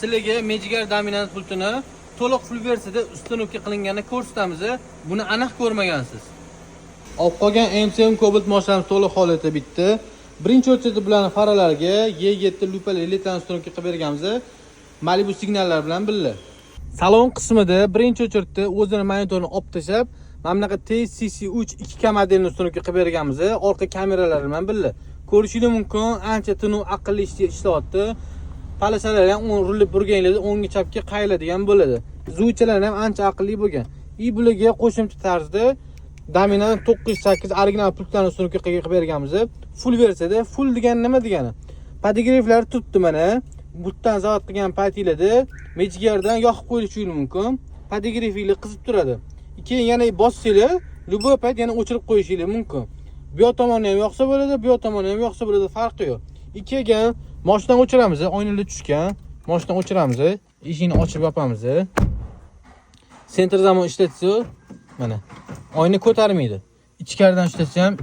sizlarga Magigar dominant pultini to'liq full versiyada ustanovka qilinganini ko'rsatamiz. Buni aniq ko'rmagansiz. Olib qolgan M7 Cobalt moshlarimiz to'liq holatda bitdi. Birinchi o'chirdi bilan faralariga E7 lupali elektron ustanovka qilib berganmiz. Malibu signallar bilan birga. Salon qismida birinchi o'chirdi o'zini monitorini olib tashlab, mana bunaqa TCC3 2K modelini ustanovka qilib berganmiz. Orqa kameralari bilan birga. Ko'rishingiz mumkin, ancha tiniq aqlli ishlayapti. Palasalar ham urilib burganlarda o'ngga chapga qayiladigan bo'ladi. Zuvchalar ham ancha aqlli bo'lgan. Bularga qo'shimcha tarzda dominant 908 original pultlarni ustanovka qilib berganmiz. Full versiyada. Full degani nima degani? Podigriflar turibdi mana. Butdan zavod qilgan paytinglarda Magigardan yoqib qo'yishi mumkin. Podigrifinglar qizib turadi. Keyin yana bossanglar, любой payt yana o'chirib qo'yishingiz mumkin. Bu yoq tomoni ham yoqsa bo'ladi, bu yoq tomoni ham yoqsa bo'ladi, farqi yo'q. Ikkiga mashinadan o'chiramiz, oynalar tushgan. Mashinadan o'chiramiz, eshikni ochib yopamiz. Sentr zamon ishlatsa, mana oyna ko'tarmaydi. Ichkaridan ishlatsa ham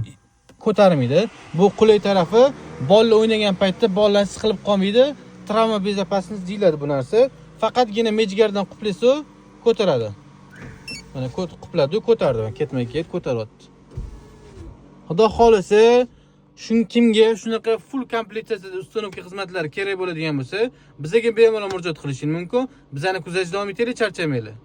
ko'tarmaydi. Bu qulay tarafi, bolalar o'ynagan paytda bolalar siqilib qolmaydi. Travma bezopasность deyiladi bu narsa. Faqatgina Magigardan quplasa ko'taradi. Mana qupladi, ko'tardi, ketmay-ket ko'taryapti. Xudo xolasa, kimga shunaqa full komplektatsiyada ustanovka xizmatlari kerak bo'ladigan bo'lsa, bizga bemalol murojaat qilishingiz mumkin. Bizani kuzatishda davom etinglar, charchamanglar.